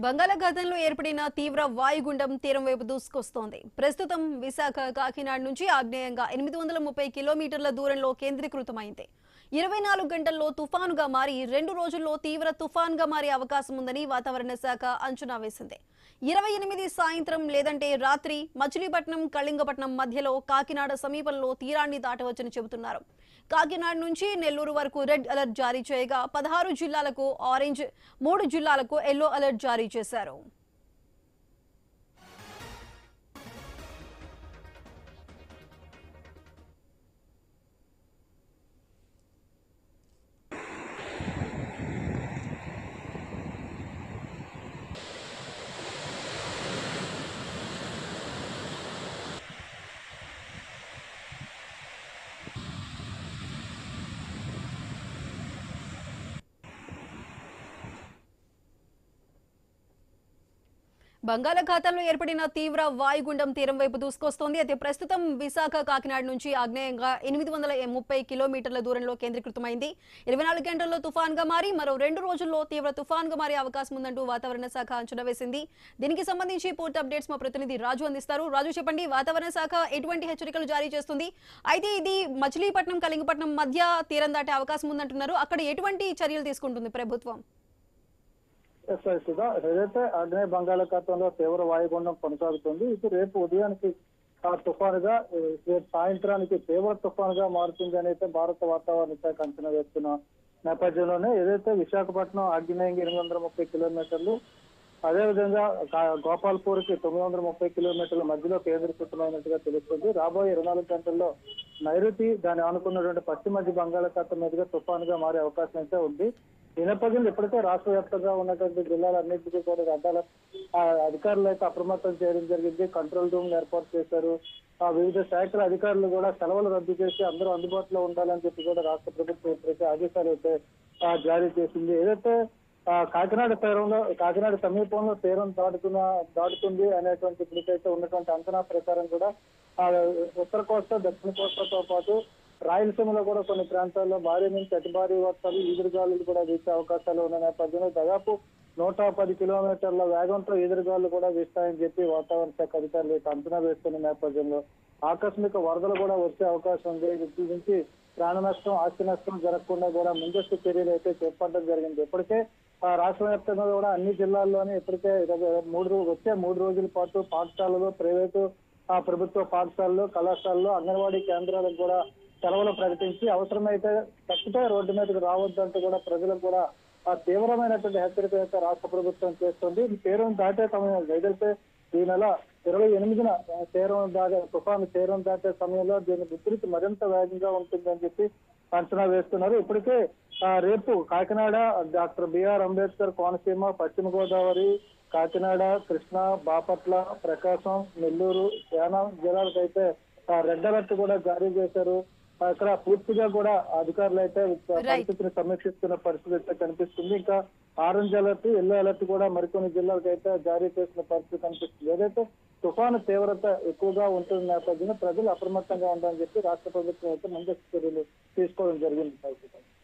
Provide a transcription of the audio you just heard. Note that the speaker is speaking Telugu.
బంగాళాఖాతంలో ఏర్పడిన తీవ్ర వాయుగుండం తీరం వైపు దూసుకొస్తోంది. ప్రస్తుతం విశాఖ, కాకినాడ నుంచి ఆగ్నేయంగా 830 కిలోమీటర్ల దూరంలో కేంద్రీకృతమైంది. 24 గంటల్లో తుఫానుగా మారి 2 రోజుల్లో తీవ్ర తుఫాన్గా మారే అవకాశం ఉందని వాతావరణ శాఖ అంచనా వేసింది. 28 సాయంత్రం లేదంటే రాత్రి మచిలీపట్నం, కళింగపట్నం మధ్యలో కాకినాడ సమీపంలో తీరాన్ని దాటవచ్చని చెబుతున్నారు. కాకినాడ నుంచి నెల్లూరు వరకు రెడ్ అలర్ట్ జారీ చేయగా 16 జిల్లాలకు ఆరెంజ్, 3 జిల్లాలకు ఎల్లో అలర్ట్ జారీ చేశారు. బంగాళాఖాతంలో ఏర్పడిన తీవ్ర వాయుగుండం తీరం వైపు దూసుకొస్తోంది. అయితే ప్రస్తుతం విశాఖ, కాకినాడ నుంచి ఆగ్నేయంగా 830 కిలోమీటర్ల దూరంలో కేంద్రీకృతమైంది. 24 గంటల్లో తుఫాన్గా మారి మరో 2 రోజుల్లో తీవ్ర తుఫాన్గా మారే అవకాశం ఉందంటూ వాతావరణ శాఖ అంచనా వేసింది. దీనికి సంబంధించి పూర్తి అప్డేట్స్ మా ప్రతినిధి రాజు అందిస్తారు. రాజు, చెప్పండి, వాతావరణ శాఖ ఎటువంటి హెచ్చరికలు జారీ చేస్తుంది? అయితే ఇది మచిలీపట్నం, కళింగపట్నం మధ్య తీరం దాటే అవకాశం ఉందంటున్నారు. అక్కడ ఎటువంటి చర్యలు తీసుకుంటుంది ప్రభుత్వం? సుధా, ఏదైతే ఆగ్నేయ బంగాళాఖాతంలో తీవ్ర వాయుగుండం కొనసాగుతుంది. ఇది రేపు ఉదయానికి తుఫానుగా, రేపు సాయంత్రానికి తీవ్ర తుఫానుగా మారుతుంది అని అయితే భారత వాతావరణ శాఖ అంచనా వేస్తున్న నేపథ్యంలోనే ఏదైతే విశాఖపట్నం ఆగ్నేయంగా 830 కిలోమీటర్లు, అదేవిధంగా గోపాల్పూర్ కి 930 కిలోమీటర్ల మధ్యలో కేంద్రీకృతమైనట్టుగా తెలుస్తుంది. రాబోయే 24 గంటల్లో నైరుతి, దాన్ని ఆనుకున్నటువంటి పశ్చిమ మధ్య బంగాళాఖాతం మీదుగా తుఫానుగా మారే అవకాశం అయితే ఉంది. ఈ నేపథ్యంలో ఇప్పటికే రాష్ట్ర వ్యాప్తంగా ఉన్నటువంటి జిల్లాలన్నింటికీ కూడా రకాల అధికారులు అయితే అప్రమత్తం చేయడం జరిగింది. కంట్రోల్ రూమ్ ఏర్పాటు చేశారు. వివిధ శాఖల అధికారులు కూడా సెలవులు రద్దు చేసి అందరూ అందుబాటులో ఉండాలని చెప్పి కూడా రాష్ట్ర ప్రభుత్వం ఇప్పటికే ఆదేశాలు అయితే జారీ చేసింది. ఏదైతే కాకినాడ సమీపంలో తీరం దాటుతుంది అనేటువంటి ఇప్పటికైతే ఉన్నటువంటి అంచనా ప్రకారం కూడా ఉత్తర కోస్తా, దక్షిణ కోస్తాతో పాటు రాయలసీమలో కూడా కొన్ని ప్రాంతాల్లో భారీ నుంచి అతి భారీ వర్షాలు, ఈదురుగాలులు కూడా వీచే అవకాశాలు ఉన్న నేపథ్యంలో దాదాపు 110 కిలోమీటర్ల వేగంతో ఈదురుగాలు కూడా వీస్తాయని చెప్పి వాతావరణ శాఖ అధికారులు అంచనా వేస్తున్న నేపథ్యంలో ఆకస్మిక వరదలు కూడా వచ్చే అవకాశం ఉంది. వీటి నుంచి ప్రాణ నష్టం, ఆస్తి నష్టం జరగకుండా కూడా ముందస్తు చర్యలు అయితే చేపట్టడం జరిగింది. ఇప్పటికే రాష్ట్ర వ్యాప్తంగా కూడా అన్ని జిల్లాల్లోనే ఇప్పటికే వచ్చే 3 రోజుల పాటు పాఠశాలలో, ప్రైవేటు ప్రభుత్వ పాఠశాలలో, కళాశాలలో, అంగన్వాడీ కేంద్రాలకు కూడా సెలవులు ప్రకటించి అవసరమైతే తప్పితే రోడ్డు మీదకి రావద్దంటూ కూడా ప్రజలకు కూడా తీవ్రమైనటువంటి హెచ్చరిక అయితే రాష్ట్ర ప్రభుత్వం చేస్తుంది. తీరం దాటే సమయం ఏదైతే ఈ నెల 28న తుఫాను తీరం దాటే సమయంలో దీని ఉధృతి మరింత వేగంగా ఉంటుందని చెప్పి అంచనా వేస్తున్నారు. ఇప్పటికే రేపు కాకినాడ, డాక్టర్ బిఆర్ అంబేద్కర్ కోనసీమ, పశ్చిమ గోదావరి, కాకినాడ, కృష్ణా, బాపట్ల, ప్రకాశం, నెల్లూరు, యానం జిల్లాలకైతే రెడ్ అలర్ట్ కూడా జారీ చేశారు. అక్కడ పూర్తిగా కూడా అధికారులు అయితే పరిస్థితిని సమీక్షిస్తున్న పరిస్థితి అయితే కనిపిస్తుంది. ఇంకా ఆరెంజ్ అలర్ట్, ఎల్లో అలర్ట్ కూడా మరికొన్ని జిల్లాలకు అయితే జారీ చేసిన పరిస్థితి కనిపిస్తుంది. ఏదైతే తుఫాను తీవ్రత ఎక్కువగా ఉంటున్న నేపథ్యంలో ప్రజలు అప్రమత్తంగా ఉండాలని చెప్పి రాష్ట్ర ప్రభుత్వం అయితే ముందస్తు చర్యలు తీసుకోవడం జరిగింది.